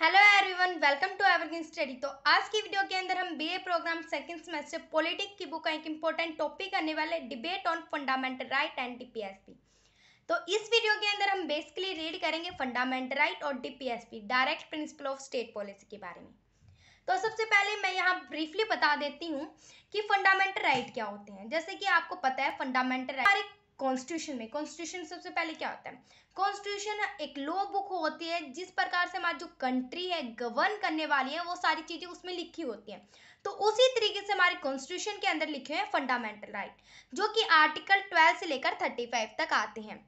Hello everyone, welcome to Evergreen Study. तो आज की वीडियो के अंदर हम BA program second semester politics की बुक का एक इंपॉर्टेंट टॉपिक करने वाले debate on fundamental right and DPSP. तो इस वीडियो के अंदर हम बेसिकली रीड करेंगे फंडामेंटल राइट और DPSP direct principle of state policy के बारे में। तो सबसे पहले मैं यहाँ ब्रीफली बता देती हूँ कि फंडामेंटल राइट क्या होते हैं। जैसे कि आपको पता है फंडामेंटल राइट कॉन्स्टिट्यूशन सबसे पहले क्या होता है। कॉन्स्टिट्यूशन एक लॉ बुक होती है जिस प्रकार से हमारी जो कंट्री है गवर्न करने वाली है वो सारी चीजें उसमें लिखी होती हैं। तो उसी तरीके से हमारे कॉन्स्टिट्यूशन के अंदर लिखे हुए हैं फंडामेंटल राइट, जो कि आर्टिकल 12 से लेकर 35 तक आते हैं।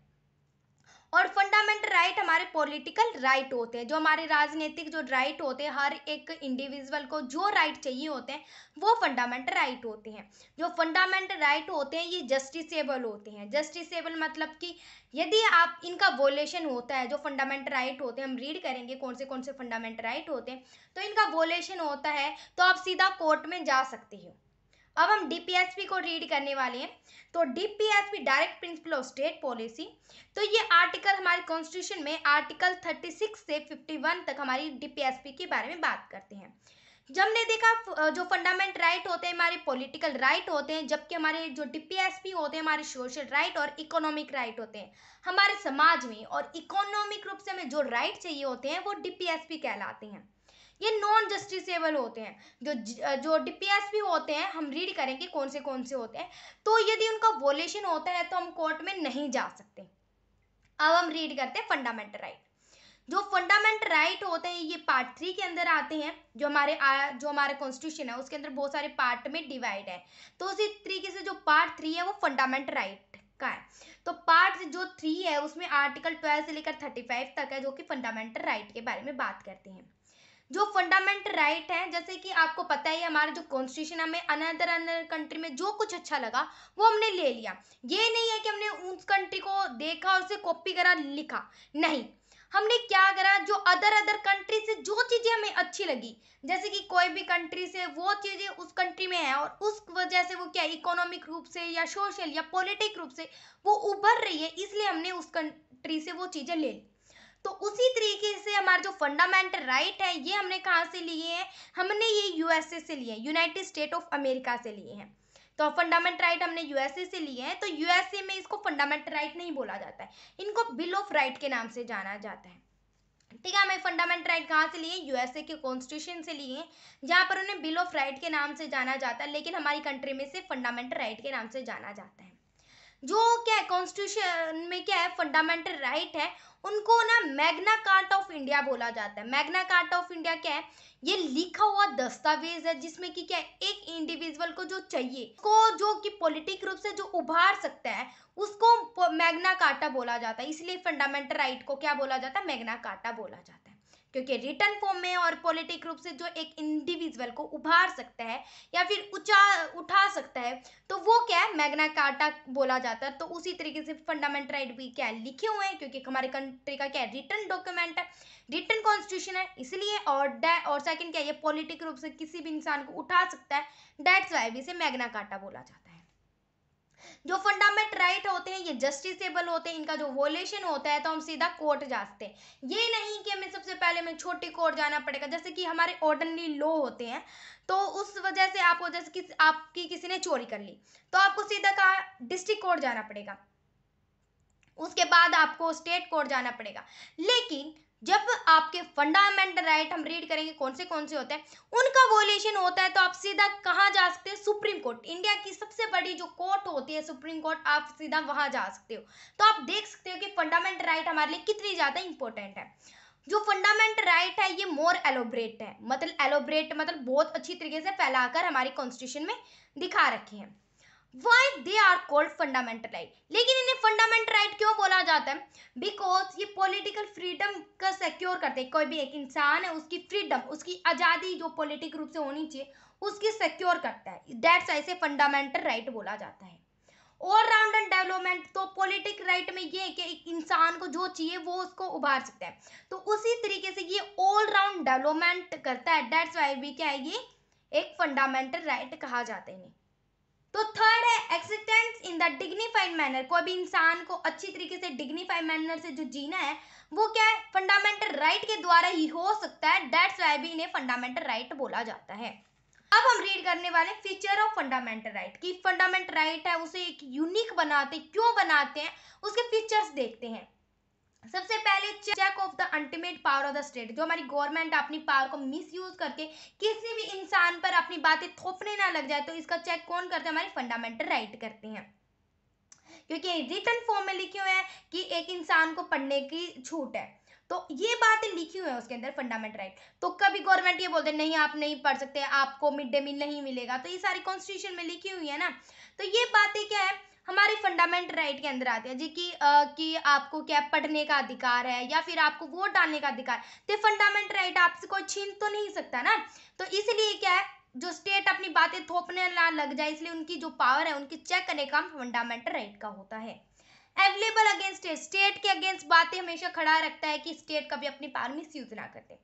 और फंडामेंटल राइट हमारे पॉलिटिकल राइट होते हैं, जो हमारे राजनीतिक जो राइट होते हैं, हर एक इंडिविजुअल को जो राइट चाहिए होते हैं वो फंडामेंटल राइट होते हैं। जो फंडामेंटल राइट होते हैं ये जस्टिसेबल होते हैं। जस्टिसेबल मतलब कि यदि आप इनका वोलेशन होता है, जो फंडामेंटल राइट होते हैं हम रीड करेंगे कौन से फंडामेंटल राइट होते हैं। तो इनका वोलेशन होता है तो आप सीधा कोर्ट में जा सकते हो। अब हम डीपीएसपी को रीड करने वाले हैं। तो DPSP direct principle of state policy, तो ये आर्टिकल हमारे कॉन्स्टिट्यूशन में आर्टिकल 36 से 51 तक हमारी डीपीएसपी के बारे में बात करते हैं। जब हमने देखा जो फंडामेंटल राइट होते हैं हमारे पॉलिटिकल राइट होते हैं, जबकि हमारे जो डीपीएसपी होते हैं हमारे सोशल राइट और इकोनॉमिक राइट होते हैं हमारे समाज में। और इकोनॉमिक रूप से हमें जो राइट चाहिए होते हैं वो डीपीएसपी कहलाते हैं। ये नॉन जस्टिसेबल होते हैं। जो डीपीएसपी होते हैं हम रीड करेंगे कौन से होते हैं। तो यदि उनका वोलेशन होता है तो हम कोर्ट में नहीं जा सकते। अब हम रीड करते हैं फंडामेंटल राइट। जो फंडामेंटल राइट होते हैं ये पार्ट 3 के अंदर आते हैं। जो हमारे कॉन्स्टिट्यूशन है उसके अंदर बहुत सारे पार्ट में डिवाइड है। तो उसी तरीके से जो पार्ट 3 है वो फंडामेंटल राइट का है। तो पार्ट जो 3 है उसमें आर्टिकल 12 से लेकर 35 तक है, जो कि फंडामेंटल राइट के बारे में बात करते हैं। जो फंडामेंटल राइट है, जैसे कि आपको पता है हमारा जो कॉन्स्टिट्यूशन, हमें अनदर कंट्री में जो कुछ अच्छा लगा वो हमने ले लिया। ये नहीं है कि हमने उस कंट्री को देखा और उसे कॉपी करा लिखा, नहीं। हमने क्या करा, जो अदर कंट्री से जो चीजें हमें अच्छी लगी, जैसे कि कोई भी कंट्री से वो चीजें उस कंट्री में है और उस वजह से वो क्या इकोनॉमिक रूप से या सोशल या पॉलिटिक रूप से वो उभर रही है, इसलिए हमने उस कंट्री से वो चीजें ले ली। तो उसी तरीके से हमारे जो फंडामेंटल राइट है ये हमने कहाँ से लिए हैं, हमने ये यूएसए से लिए हैं, यूनाइटेड स्टेट ऑफ अमेरिका से लिए हैं। तो फंडामेंटल राइट हमने यूएसए से लिए हैं। तो यूएसए में इसको फंडामेंटल राइट नहीं बोला जाता है, इनको बिल ऑफ राइट के नाम से जाना जाता है। ठीक है, हमें फंडामेंटल राइट कहाँ से लिए, यूएसए के कॉन्स्टिट्यूशन से लिए, जहाँ पर उन्हें बिल ऑफ राइट के नाम से जाना जाता है, लेकिन हमारी कंट्री में से फंडामेंटल राइट के नाम से जाना जाता है। जो क्या है कॉन्स्टिट्यूशन में क्या है फंडामेंटल राइट है, उनको ना मैग्ना कार्टा ऑफ इंडिया बोला जाता है। मैग्ना कार्टा ऑफ इंडिया क्या है, ये लिखा हुआ दस्तावेज है जिसमें कि क्या है, एक इंडिविजुअल को जो चाहिए को जो कि पॉलिटिक रूप से जो उभार सकता है उसको मैग्ना कार्टा बोला जाता है। इसलिए फंडामेंटल राइट को क्या बोला जाता है, मैग्ना कार्टा बोला जाता है, क्योंकि रिटर्न फॉर्म में और पॉलिटिक रूप से जो एक इंडिविजुअल को उभार सकता है या फिर उठा सकता है तो वो क्या है, मैग्ना कार्टा बोला जाता है। तो उसी तरीके से फंडामेंटल राइट भी क्या है लिखे हुए हैं, क्योंकि हमारे कंट्री का क्या है रिटर्न डॉक्यूमेंट है, रिटर्न कॉन्स्टिट्यूशन है, इसलिए। और सेकंड क्या है, ये पॉलिटिक रूप से किसी भी इंसान को उठा सकता है, दैट्स वाई भी इसे मैग्ना कार्टा बोला जाता है। जो फंडामेंटल राइट होते हैं ये जस्टिसेबल होते हैं, इनका जो वोलेशन होता है तो हम सीधा कोर्ट जा सकते हैं। ये नहीं कि हमें सबसे पहले हमें छोटी कोर्ट जाना पड़ेगा, जैसे कि हमारे ऑर्डिनरी लॉ होते हैं। तो उस वजह से आपको जैसे कि आपकी किसी ने चोरी कर ली तो आपको सीधा कहा डिस्ट्रिक्ट कोर्ट जाना पड़ेगा, उसके बाद आपको स्टेट कोर्ट जाना पड़ेगा। लेकिन जब आपके फंडामेंटल राइट हम रीड करेंगे कौन से होते हैं, उनका वोलेशन होता है तो आप सीधा कहाँ जा सकते हो, सुप्रीम कोर्ट। इंडिया की सबसे बड़ी जो कोर्ट होती है सुप्रीम कोर्ट, आप सीधा वहां जा सकते हो। तो आप देख सकते हो कि फंडामेंटल राइट हमारे लिए कितनी ज्यादा इंपॉर्टेंट है। जो फंडामेंटल राइट है ये मोर एलोबरेट है, मतलब एलोबरेट मतलब बहुत अच्छी तरीके से फैलाकर हमारी कॉन्स्टिट्यूशन में दिखा रखे हैं। Why they are called fundamental right, लेकिन इन्हें फंडामेंटल राइट क्यों बोला जाता है, बिकॉज ये पॉलिटिकल फ्रीडम का सिक्योर करते हैं। कोई भी एक इंसान है उसकी फ्रीडम, उसकी आज़ादी जो पॉलिटिक रूप से होनी चाहिए उसकी सिक्योर करता है, दैट्स ऐसे फंडामेंटल राइट बोला जाता है। ऑल राउंड एंड डेवलपमेंट, तो पॉलिटिक राइट में ये है कि एक इंसान को जो चाहिए वो उसको उभार सकता है, तो उसी तरीके से ये ऑल राउंड डेवलपमेंट करता है, दैट्स वाई भी क्या है ये एक फंडामेंटल राइट कहा जाता है इन्हें। तो थर्ड है existence in the dignified manner, कोई भी इंसान को अच्छी तरीके से डिग्निफाइड मैनर से जो जीना है वो क्या है, फंडामेंटल राइट के द्वारा ही हो सकता है, दैट्स वाई भी इन्हें फंडामेंटल राइट बोला जाता है। अब हम रीड करने वाले फीचर ऑफ फंडामेंटल राइट कि फंडामेंटल राइट है उसे एक यूनिक बनाते, क्यों बनाते हैं, उसके फीचर्स देखते हैं। सबसे पहले check of the ultimate power of the state, जो हमारी गवर्नमेंट अपनी पावर को मिसयूज करके किसी भी इंसान पर अपनी बातें थोपने ना लग जाए, तो इसका चेक कौन करते हैं, हमारी फंडामेंटल राइट करते हैं, क्योंकि रिटन फॉर्म में लिखे हुए हैं कि एक इंसान को पढ़ने की छूट है, तो ये बातें लिखी हुई है उसके अंदर फंडामेंटल राइट। तो कभी गवर्नमेंट ये बोलते नहीं आप नहीं पढ़ सकते, आपको मिड डे मील नहीं मिलेगा, तो ये सारी कॉन्स्टिट्यूशन में लिखी हुई है ना, तो ये बातें क्या है, हमारी फंडामेंटल राइट के अंदर आती है जी कि आपको क्या पढ़ने का अधिकार है या फिर आपको वोट डालने का अधिकार, तो फंडामेंटल राइट आपसे कोई छीन तो नहीं सकता ना, तो इसलिए क्या है, जो स्टेट अपनी बातें थोपने ना लग जाए, इसलिए उनकी जो पावर है उनकी चेक करने का फंडामेंटल राइट का होता है। अवेलेबल अगेंस्ट स्टेट, स्टेट के अगेंस्ट बातें हमेशा खड़ा रखता है कि स्टेट कभी अपनी पावर मिस यूज ना करते।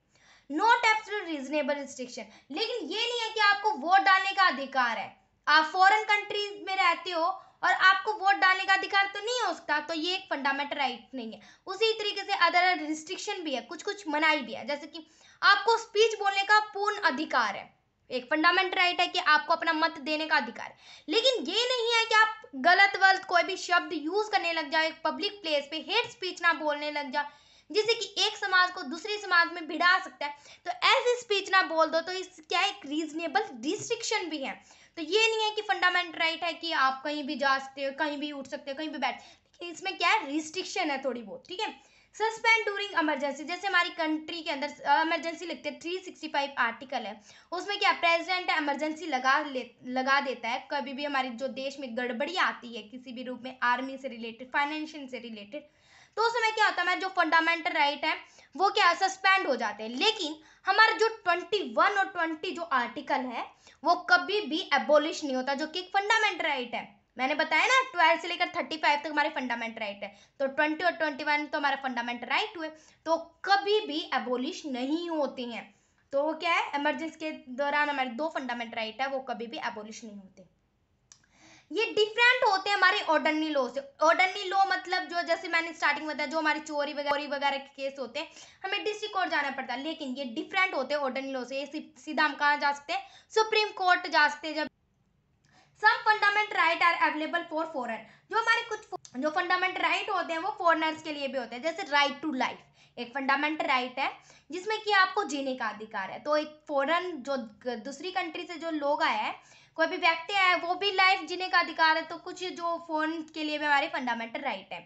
नॉट एब्सोल्यूट रीजनेबल रिस्ट्रिक्शन, लेकिन ये नहीं है कि आपको वोट डालने का अधिकार है, आप फॉरेन कंट्रीज में रहते हो और आपको वोट डालने का अधिकार तो नहीं हो सकता, तो ये एक फंडामेंटल राइट नहीं है। उसी तरीके से अदर रिस्ट्रिक्शन भी है, कुछ कुछ मनाही भी है, जैसे कि आपको स्पीच बोलने का पूर्ण अधिकार है, एक फंडामेंटल राइट है कि आपको अपना मत देने का अधिकार है, लेकिन ये नहीं है कि आप गलत वलत कोई भी शब्द यूज करने लग जाओ, एक पब्लिक प्लेस पे हेट स्पीच ना बोलने लग जाओ, जिससे कि एक समाज को दूसरी समाज में भिड़ा सकता है, तो ऐसी स्पीच ना बोल दो, तो इस क्या एक रीजनेबल रिस्ट्रिक्शन भी है। तो ये नहीं है कि फंडामेंटल राइट है कि आप कहीं भी जा सकते हो, कहीं भी उठ सकते हो, कहीं भी बैठ, लेकिन इसमें क्या है, रिस्ट्रिक्शन है थोड़ी बहुत, ठीक है। सस्पेंड ड्यूरिंग इमरजेंसी, जैसे हमारी कंट्री के अंदर इमरजेंसी लिखते हैं, 365 आर्टिकल है, उसमें क्या प्रेसिडेंट इमरजेंसी लगा देता है, कभी भी हमारे जो देश में गड़बड़ी आती है किसी भी रूप में, आर्मी से रिलेटेड, फाइनेंशियल से रिलेटेड, तो उस समय क्या होता है, हमारे जो फंडामेंटल राइट है वो क्या सस्पेंड हो जाते हैं, लेकिन हमारे जो 21 और 20 जो आर्टिकल है वो कभी भी एबोलिश नहीं होता, जो कि एक फंडामेंटल राइट है। मैंने बताया ना 12 से लेकर 35 तक हमारे फंडामेंटल राइट है, तो 20 और 21 तो हमारा फंडामेंटल राइट हुए, तो कभी भी एबोलिश नहीं होते हैं। तो वो क्या है, इमरजेंसी के दौरान हमारे दो फंडामेंटल राइट है वो कभी भी एबोलिश नहीं होते। ये डिफरेंट होते हैं हमारे ऑर्डिनरी लॉ से। ऑर्डिनरी लॉ मतलब जो, जैसे मैंने स्टार्टिंग में बताया, जो हमारी चोरी वगैरह के केस होते हैं हमें डिस्ट्रिक्ट कोर्ट जाना पड़ता है, लेकिन ये डिफरेंट होते हैं ऑर्डिनरी लॉ से, ये सीधा हम कहाँ जा सकते हैं, सुप्रीम कोर्ट जा सकते हैं। जब some fundamental right are available for foreign, जो हमारे कुछ जो फंडामेंटल राइट होते हैं वो फॉरेनर्स के लिए भी होते हैं, जैसे राइट टू लाइफ एक फंडामेंटल राइट है जिसमें कि आपको जीने का अधिकार है, तो एक फॉरेन जो दूसरी कंट्री से जो लोग आए हैं, कोई भी व्यक्ति है, वो भी लाइफ जीने का अधिकार है, तो कुछ जो फॉरेन के लिए भी हमारे फंडामेंटल राइट है।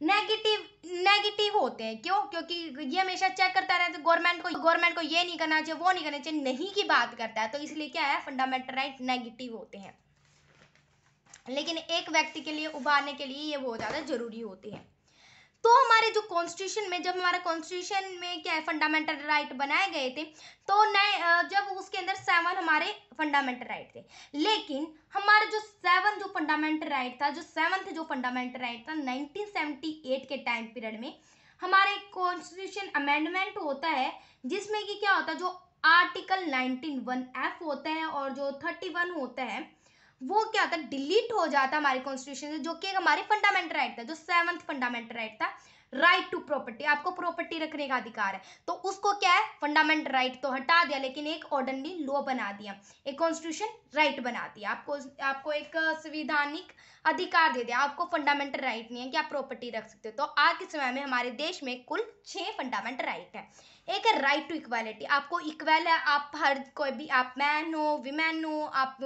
नेगेटिव होते हैं, क्यों, क्योंकि ये हमेशा चेक करता रहता है गवर्नमेंट को ये नहीं करना चाहिए, वो नहीं करना चाहिए, नहीं की बात करता है, तो इसलिए क्या है, फंडामेंटल राइट नेगेटिव होते हैं, लेकिन एक व्यक्ति के लिए उभारने के लिए ये बहुत ज़्यादा जरूरी होती है। तो हमारे जो कॉन्स्टिट्यूशन में, जब हमारा कॉन्स्टिट्यूशन में क्या है फंडामेंटल राइट बनाए गए थे, तो नए जब उसके अंदर 7 हमारे फंडामेंटल राइट थे, लेकिन हमारा जो 7 जो फंडामेंटल राइट था, जो 7th जो फंडामेंटल राइट था 1978 के टाइम पीरियड में हमारे कॉन्स्टिट्यूशन अमेंडमेंट होता है, जिसमें कि क्या होता है, जो आर्टिकल 19(1)(f) होता है और जो 31 होता है वो क्या होता है, डिलीट हो जाता है हमारे कॉन्स्टिट्यूशन से, जो कि हमारे फंडामेंटल राइट था, जो 7th फंडामेंटल राइट था, राइट टू प्रॉपर्टी, आपको प्रॉपर्टी रखने का अधिकार है, तो उसको क्या है, फंडामेंटल राइट तो हटा दिया, लेकिन एक ऑर्डिनरी लॉ बना दिया, एक कॉन्स्टिट्यूशन राइट बना दिया, आपको एक संवैधानिक अधिकार दे दिया, आपको फंडामेंटल राइट नहीं है कि आप प्रॉपर्टी रख सकते हो। तो आज के समय में हमारे देश में कुल 6 फंडामेंटल राइट है। एक है राइट टू इक्वालिटी, आपको इक्वल है, आप हर कोई भी, आप मैन हो, विमेन हो, आप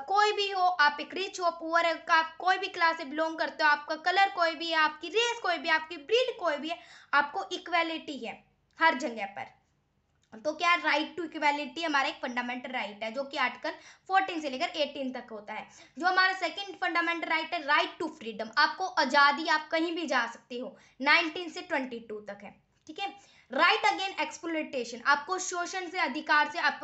कोई भी हो, आप एक रिच हो, पुअर है, आप कोई भी क्लास से बिलोंग करते हो, आपका कलर कोई भी है, आपकी रेस कोई भी है, आपकी ब्रीड कोई भी है, आपको इक्वालिटी है हर जगह पर। तो क्या राइट टू इक्वालिटी हमारा एक फंडामेंटल राइट है, जो कि आर्टिकल 14 से लेकर 18 तक होता है। जो हमारा सेकंड फंडामेंटल राइट है, राइट टू फ्रीडम, आपको आज़ादी, आप कहीं भी जा सकते हो, 19 से 22 तक है, ठीक है। राइट अगेन एक्सप्लॉइटेशन, आपको शोषण से अधिकार से आप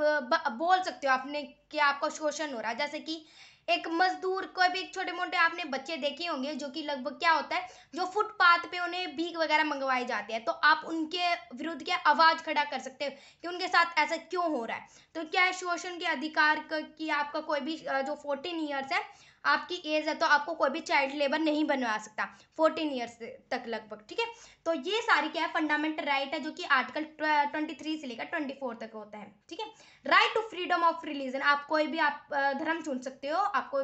बोल सकते हो आपने कि आपका शोषण हो रहा है, जैसे कि एक मजदूर, कोई भी छोटे मोटे आपने बच्चे देखे होंगे जो कि लगभग क्या होता है, जो फुटपाथ पे उन्हें भीख वगैरह मंगवाई जाती है, तो आप उनके विरुद्ध क्या आवाज खड़ा कर सकते हो कि उनके साथ ऐसा क्यों हो रहा है। तो क्या है, शोषण के अधिकार की आपका कोई भी जो 14 ईयर्स है आपकी एज है, तो आपको कोई भी चाइल्ड लेबर नहीं बनवा सकता 14 ईयर्स तक लगभग, ठीक है। तो ये सारी क्या है, फंडामेंटल राइट है, जो कि आर्टिकल 23 से लेकर 24 तक होता है, ठीक है। Right to freedom of religion, आप कोई भी आप धर्म चुन सकते हो, आपको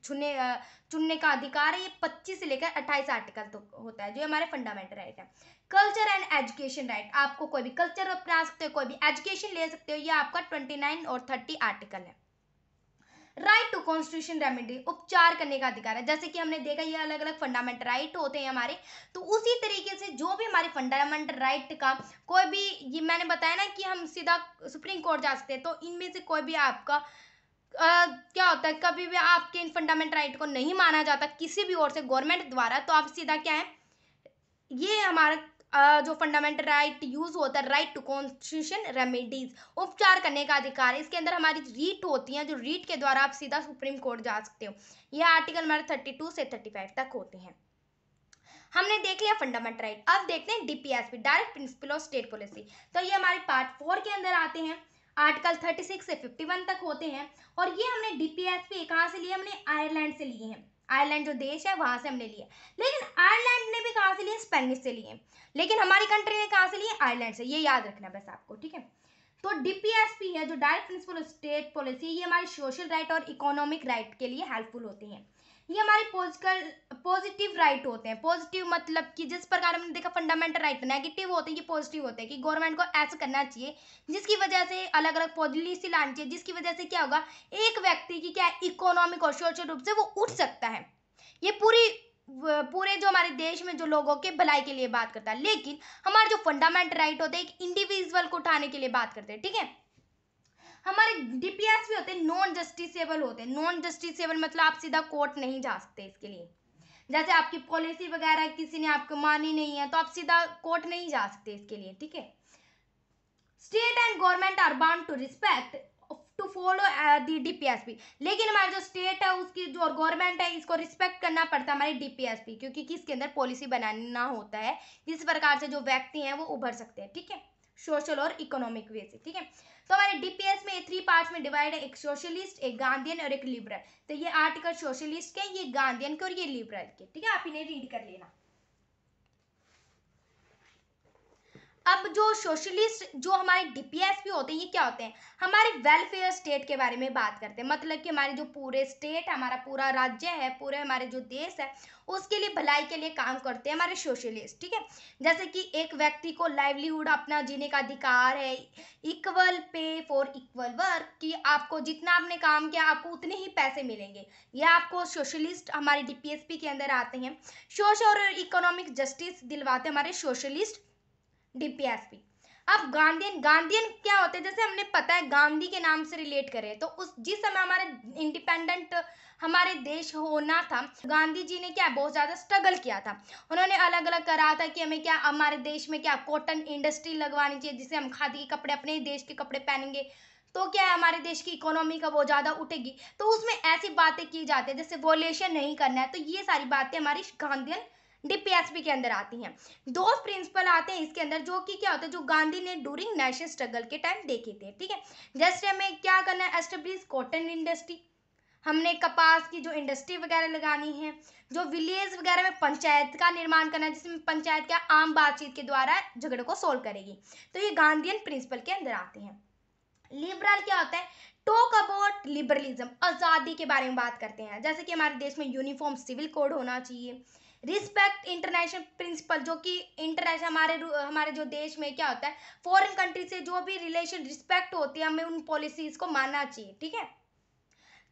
चुनने का अधिकार है। ये 25 से लेकर 28 आर्टिकल तक होता है, जो हमारे फंडामेंटल राइट है। कल्चर एंड एजुकेशन राइट, आपको कोई भी कल्चर अपना सकते हो, कोई भी एजुकेशन ले सकते हो, ये आपका 29 और 30 आर्टिकल है। राइट टू कॉन्स्टिट्यूशन रेमेडी, उपचार करने का अधिकार है। जैसे कि हमने देखा ये अलग अलग फंडामेंटल राइट होते हैं हमारे, तो उसी तरीके से जो भी हमारे फंडामेंटल राइट का कोई भी, ये मैंने बताया ना कि हम सीधा सुप्रीम कोर्ट जा सकते हैं, तो इनमें से कोई भी आपका क्या होता है, कभी भी आपके इन फंडामेंटल राइट को नहीं माना जाता किसी भी ओर से गवर्नमेंट द्वारा, तो आप सीधा क्या है, ये हमारा जो फंडामेंटल राइट यूज होता है, राइट टू कॉन्स्टिट्यूशन रेमेडीज, उपचार करने का अधिकार है। इसके अंदर हमारी रीट होती है, जो रीट के द्वारा आप सीधा सुप्रीम कोर्ट जा सकते हो। ये आर्टिकल हमारे 32 से 35 तक होते हैं। हमने देख लिया फंडामेंटल राइट, अब देखते हैं DPSP, direct principle of state policy. तो ये हमारे पार्ट 4 के अंदर आते हैं, आर्टिकल 36 से 51 तक होते हैं। और ये हमने डीपीएसपी कहाँ से लिए, हमने आयरलैंड से लिए हैं। आयरलैंड जो देश है वहां से हमने लिए, लेकिन आयरलैंड ने भी कहाँ से लिए, स्पेनिश से लिए, लेकिन हमारी कंट्री ने कहाँ से लिए, आयरलैंड से। ये याद रखना बस आपको, ठीक है। तो डीपीएसपी है जो direct principle of state policy, ये हमारे सोशल राइट और इकोनॉमिक राइट के लिए हेल्पफुल होती हैं। ये हमारे पॉजिटिव राइट होते हैं। पॉजिटिव मतलब कि जिस प्रकार हमने देखा फंडामेंटल राइट नेगेटिव होते हैं, ये पॉजिटिव होते हैं कि गवर्नमेंट को ऐसा करना चाहिए जिसकी वजह से अलग अलग पॉलिसी लानी चाहिए, जिसकी वजह से क्या होगा, एक व्यक्ति की क्या इकोनॉमिक और सोशल रूप से वो उठ सकता है। ये पूरे जो हमारे देश में जो लोगों के भलाई के लिए बात करता है। लेकिन हमारे जो फंडामेंटल राइट होते हैं एक इंडिविजुअल को उठाने के लिए बात करते हैं, ठीक है। हमारे डीपीएस भी होते हैं नॉन जस्टिसेबल होते हैं। नॉन जस्टिसेबल मतलब आप सीधा कोर्ट नहीं जा सकते इसके लिए। जैसे आपकी पॉलिसी वगैरह किसी ने आपको मानी नहीं है, तो आप सीधा कोर्ट नहीं जा सकते इसके लिए, ठीक है। State and government are bound to respect to follow the DPSP, लेकिन हमारे जो स्टेट है उसकी जो गवर्नमेंट है इसको रिस्पेक्ट करना पड़ता है हमारी डीपीएसपी, क्योंकि किसके अंदर पॉलिसी बनाना होता है जिस प्रकार से जो व्यक्ति हैं वो उभर सकते हैं, ठीक है, सोशल और इकोनॉमिक वे से, ठीक है। तो हमारे डीपीएस में 3 पार्ट्स में डिवाइड है, एक सोशलिस्ट, एक गांधीयन और एक लिबरल। तो ये आर्टिकल सोशलिस्ट के, ये गांधीयन के और ये लिबरल के, ठीक है, आप इन्हें रीड कर लेना। अब जो सोशलिस्ट जो हमारे डीपीएसपी होते हैं ये क्या होते हैं, हमारे वेलफेयर स्टेट के बारे में बात करते हैं। मतलब कि हमारे जो पूरे स्टेट है, हमारा पूरा राज्य है, पूरे हमारे जो देश है उसके लिए भलाई के लिए काम करते हैं हमारे सोशलिस्ट, ठीक है। जैसे कि एक व्यक्ति को लाइवलीहुड अपना जीने का अधिकार है, equal pay for equal work, कि आपको जितना आपने काम किया आपको उतने ही पैसे मिलेंगे। ये आपको सोशलिस्ट हमारे डीपीएसपी के अंदर आते हैं। सोशल और इकोनॉमिक जस्टिस दिलवाते हैं हमारे सोशलिस्ट डीपीएसपी। अब गांधीयन क्या होते हैं, जैसे हमने पता है गांधी के नाम से रिलेट करें तो उस जिस समय हमारे इंडिपेंडेंट हमारे देश होना था, गांधी जी ने क्या बहुत ज्यादा स्ट्रगल किया था। उन्होंने अलग अलग करा था कि हमें क्या हमारे देश में क्या कॉटन इंडस्ट्री लगवानी चाहिए, जिससे हम खादी के कपड़े अपने ही देश के कपड़े पहनेंगे, तो क्या है हमारे देश की इकोनॉमी का वो ज्यादा उठेगी। तो उसमें ऐसी बातें की जाती है जैसे वॉल्यूशन नहीं करना है, तो ये सारी बातें हमारी गांधीयन डीपीएसपी के अंदर आती हैं। 2 प्रिंसिपल आते हैं इसके अंदर, जो कि क्या होता है, जो गांधी ने ड्यूरिंग नेशनल स्ट्रगल के टाइम देखे थे, ठीक है। जैसे हमें क्या करना है, एस्टेब्लिश कॉटन इंडस्ट्री, हमने कपास की जो इंडस्ट्री वगैरह लगानी है, जो विलेज वगैरह में पंचायत का निर्माण करना है, जिसमें पंचायत क्या आम बातचीत के द्वारा झगड़े को सोल्व करेगी। तो ये गांधीयन प्रिंसिपल के अंदर आते हैं। लिबरल क्या होता है, टॉक अबाउट लिबरलिज्म, आज़ादी के बारे में बात करते हैं। जैसे कि हमारे देश में यूनिफॉर्म सिविल कोड होना चाहिए, रिस्पेक्ट इंटरनेशनल प्रिंसिपल, जो कि इंटरनेशनल हमारे जो देश में क्या होता है, फॉरेन कंट्री से जो भी रिलेशन रिस्पेक्ट होती है हमें उन पॉलिसीज को मानना चाहिए, ठीक है।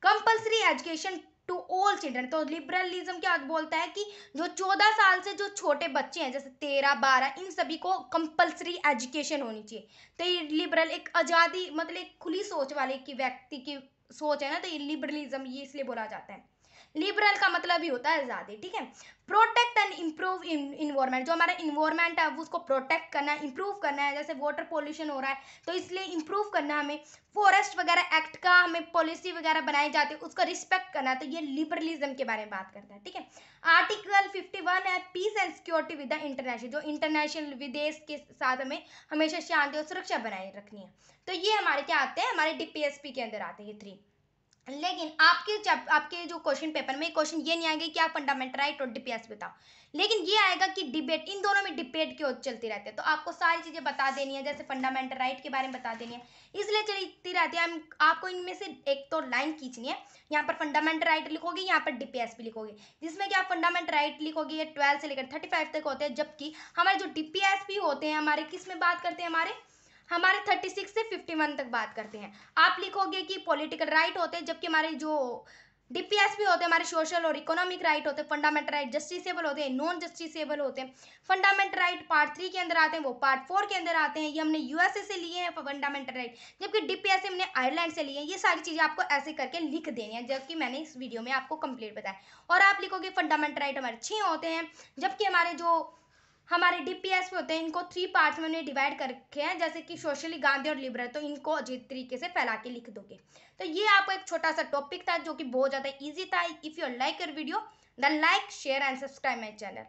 Compulsory education to all children, तो लिबरलिज्म क्या बोलता है कि जो 14 साल से जो छोटे बच्चे हैं जैसे 13-12, इन सभी को कंपल्सरी एजुकेशन होनी चाहिए। तो ये लिबरल एक आज़ादी मतलब एक खुली सोच वाले की व्यक्ति की सोच है ना, तो ये लिबरलिज्म ये इसलिए बोला जाता है। लिबरल का मतलब ही होता है आज़ादी, ठीक है। प्रोटेक्ट एंड इम्प्रूव इन्वायरमेंट, जो हमारा इन्वायरमेंट है उसको प्रोटेक्ट करना है, इम्प्रूव करना है। जैसे वाटर पोल्यूशन हो रहा है तो इसलिए इम्प्रूव करना है हमें। फॉरेस्ट वगैरह एक्ट का हमें पॉलिसी वगैरह बनाई जाती है, उसका रिस्पेक्ट करना है। तो ये लिबरलिज्म के बारे में बात करता है, ठीक है। आर्टिकल 51 है peace and security with the international, जो इंटरनेशनल विदेश के साथ हमें हमेशा शांति और सुरक्षा बनाए रखनी है। तो ये हमारे क्या आते हैं, हमारे डीपीएसपी के अंदर आते हैं ये 3। लेकिन आपके जो क्वेश्चन पेपर में क्वेश्चन ये नहीं आएगा कि आप फंडामेंटल राइट और डीपीएसपी बताओ, लेकिन ये आएगा कि डिबेट, इन दोनों में डिबेट क्यों चलती रहती है। तो आपको सारी चीजें बता देनी है, जैसे फंडामेंटल राइट के बारे में बता देनी है, इसलिए चलती रहती है। आपको इनमें से एक तो लाइन खींचनी है, यहाँ पर फंडामेंटल राइट लिखोगे, यहाँ पर डीपीएसपी लिखोगे, जिसमें कि आप फंडामेंटल राइट लिखोगे ये 12 से लेकर 35 तक होते हैं, जबकि हमारे जो डीपीएसपी होते हैं हमारे किस में बात करते हैं, हमारे 36 से 51 तक बात करते हैं। आप लिखोगे कि पॉलिटिकल राइट होते हैं, जबकि हमारे जो डीपीएसपी होते हैं हमारे सोशल और इकोनॉमिक राइट होते हैं। फंडामेंटल राइट जस्टिसेबल होते हैं, नॉन जस्टिसेबल होते हैं। फंडामेंटल राइट पार्ट 3 के अंदर आते हैं, वो पार्ट 4 के अंदर आते हैं। ये हमने यूएसए से लिए हैं फंडामेंटल राइट, जबकि डीपीएसपी हमने आयरलैंड से लिए हैं। ये सारी चीजें आपको ऐसे करके लिख देनी है, जबकि मैंने इस वीडियो में आपको कंप्लीट बताया। और आप लिखोगे फंडामेंटल राइट हमारे 6 होते हैं, जबकि हमारे डीपीएस में होते हैं, इनको 3 पार्ट्स में उन्हें डिवाइड कर रखे हैं, जैसे कि सोशली, गांधी और लिबरल। तो इनको अजीब तरीके से फैला के लिख दोगे। तो ये आपको एक छोटा सा टॉपिक था जो कि बहुत ज़्यादा इजी था। If you like your video then like share and subscribe my channel.